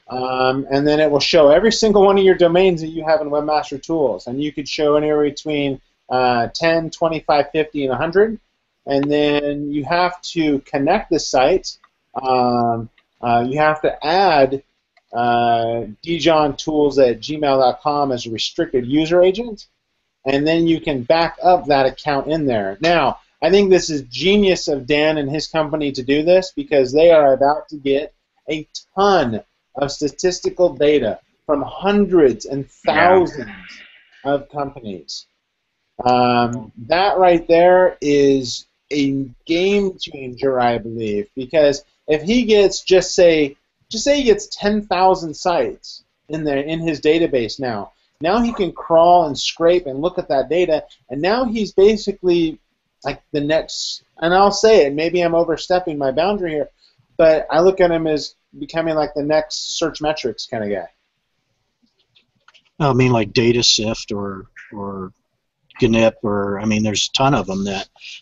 And then it will show every single one of your domains that you have in Webmaster Tools. And you could show anywhere between 10, 25, 50, and 100. And then you have to connect the site. You have to add djohntools@gmail.com as a restricted user agent. And then you can back up that account in there. Now, I think this is genius of Dan and his company to do this because they are about to get a ton of statistical data from hundreds and thousands of companies. That right there is a game changer, I believe, because if he gets just say he gets 10,000 sites in his database now he can crawl and scrape and look at that data, and now he's basically like the next, and I'll say it, maybe I'm overstepping my boundary here, but I look at him as becoming like the next search metrics kind of guy. I mean, like DataSift or GNIP, or I mean, there's a ton of them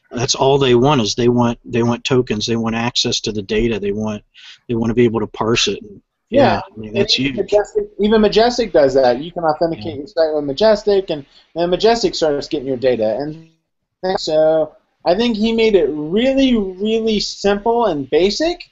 that's all they want is they want tokens, they want access to the data, they want to be able to parse it. Yeah, I mean, that's huge. Even Majestic does that. You can authenticate your site with Majestic, and Majestic starts getting your data. And so I think he made it really, really simple and basic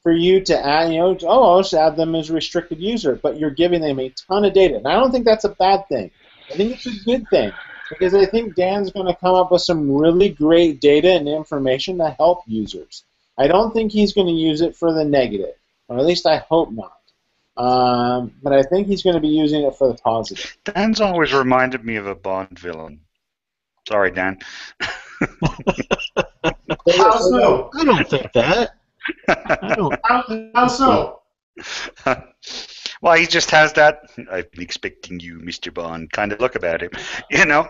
for you to add, I'll just add them as a restricted user, but you're giving them a ton of data. And I don't think that's a bad thing. I think it's a good thing because I think Dan's going to come up with some really great data and information to help users. I don't think he's going to use it for the negative, or at least I hope not. But I think he's going to be using it for the positive. Dan's always reminded me of a Bond villain. Sorry, Dan. How so? I don't think that. I don't. How so? Well, he just has that "I've been expecting you, Mr. Bond" kind of look about him, you know.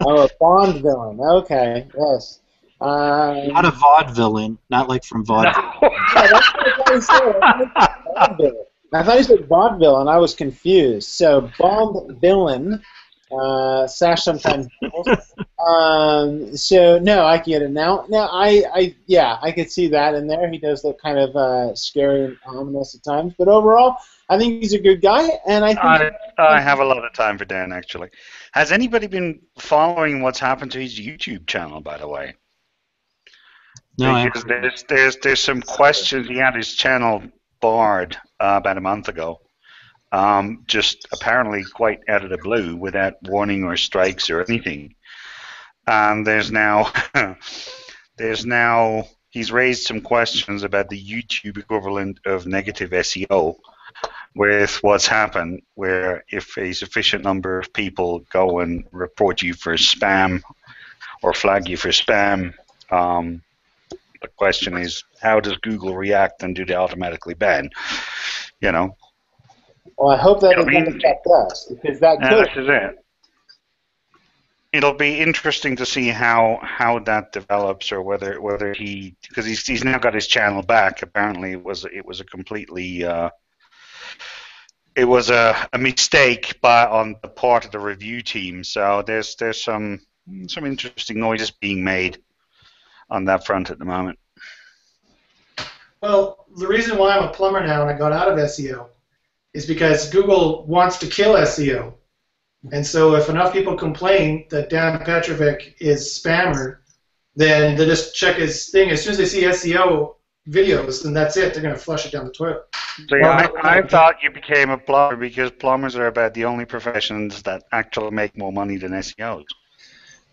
Oh, a Bond villain. Okay, yes. Not a vaudevillain, not like from vaudeville. Yeah, that's what I thought he said. I thought he said vaudeville, and I was confused. So Bond villain, Sash sometimes. So no, I get it now. Now I could see that in there. He does look kind of scary and ominous at times, but overall, I think he's a good guy, and I think I have a lot of time for Dan, actually. Has anybody been following what's happened to his YouTube channel, by the way? No, Because there's some questions. He had his channel barred about a month ago, just apparently quite out of the blue, without warning or strikes or anything. And there's now he's raised some questions about the YouTube equivalent of negative SEO, with what's happened, where if a sufficient number of people go and report you for spam or flag you for spam, the question is, how does Google react, and do they automatically ban? You know. Well, I hope that doesn't affect us, because that could. This is it. It'll be interesting to see how that develops, or whether he, because he's now got his channel back. Apparently, it was a completely it was a mistake on the part of the review team. So there's some interesting noises being made on that front at the moment. Well, the reason why I'm a plumber now and I got out of SEO is because Google wants to kill SEO. And so if enough people complain that Dan Petrovic is spammer, then they just check his thing. As soon as they see SEO videos, then that's it. They're going to flush it down the toilet. So yeah, I thought you became a plumber because plumbers are about the only professions that actually make more money than SEOs.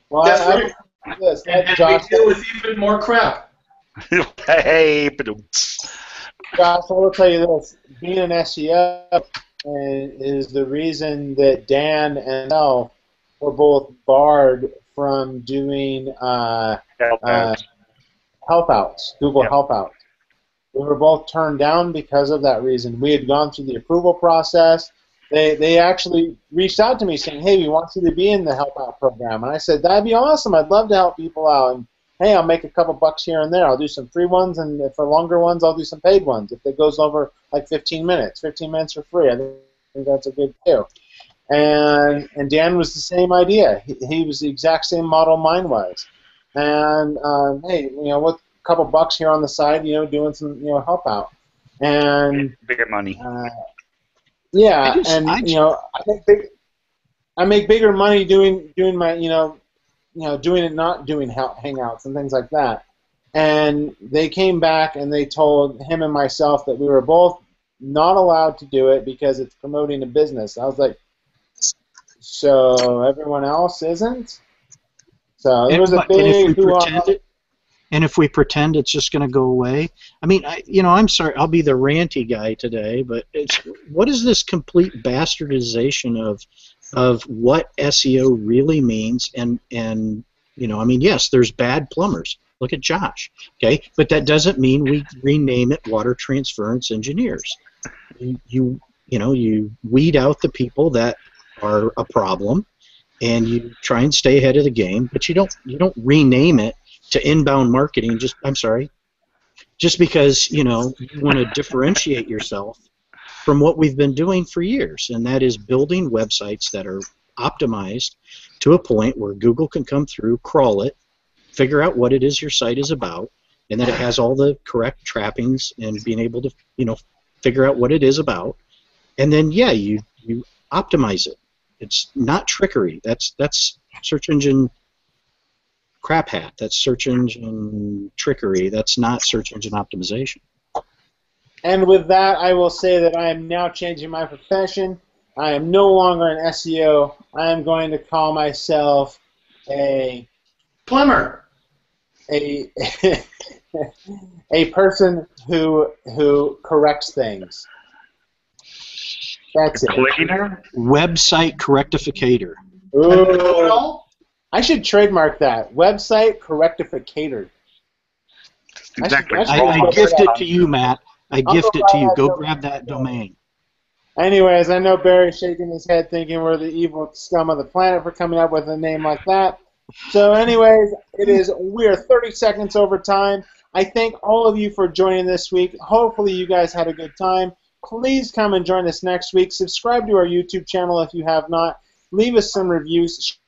Well, That's right. And we deal with even more crap. Hey, Josh, I will tell you this: being an SEO is the reason that Dan and I were both barred from doing help outs, Google help outs. We were both turned down because of that reason. We had gone through the approval process. They actually reached out to me saying, "Hey, we want you to be in the help out program," and I said, "That'd be awesome. I'd love to help people out. And hey, I'll make a couple bucks here and there. I'll do some free ones, and for longer ones, I'll do some paid ones. If it goes over like 15 minutes for free, I think that's a good deal." And Dan was the same idea. He was the exact same model mine was. And hey, with a couple bucks here on the side, doing some help out. And bigger money. Yeah, I make bigger money doing my doing it, not doing Hangouts and things like that. And they came back and they told him and myself that we were both not allowed to do it because it's promoting a business. I was like, so everyone else isn't? So it was a big And if we pretend it's just going to go away, I mean, I'm sorry, I'll be the ranty guy today, but what is this complete bastardization of what SEO really means? And I mean, yes, there's bad plumbers. Look at Josh, okay, but that doesn't mean we rename it water transference engineers. You weed out the people that are a problem, and you try and stay ahead of the game, but you don't rename it to inbound marketing. Just because you want to differentiate yourself from what we've been doing for years, and that is building websites that are optimized to a point where Google can come through, crawl it, figure out what it is your site is about, and that it has all the correct trappings, and being able to figure out what it is about, and then you optimize it. It's not trickery. That's search engine crap hat. That's search engine trickery. That's not search engine optimization. And with that, I will say that I am now changing my profession. I am no longer an SEO. I am going to call myself a plumber. A a person who corrects things. That's it. Cleaner? Website correctificator. Ooh. I should trademark that. Website correctificator. Exactly. I gift it to you, Matt. I gift it to you. Go grab that domain. Anyways, I know Barry's shaking his head thinking we're the evil scum of the planet for coming up with a name like that. So anyways, we are 30 seconds over time. I thank all of you for joining this week. Hopefully you guys had a good time. Please come and join us next week. Subscribe to our YouTube channel if you have not. Leave us some reviews.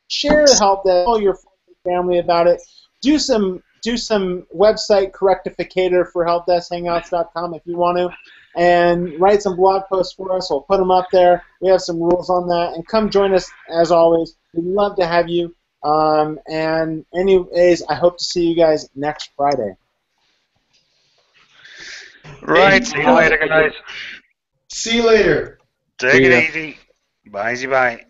Share Helpdesk. Tell your family about it. Do some website correctificator for helpdeskhangouts.com if you want to. And write some blog posts for us. We'll put them up there. We have some rules on that. And come join us, as always. We'd love to have you. And anyways, I hope to see you guys next Friday. Right. See you later, guys. See you later. Take it easy. Bye, bye.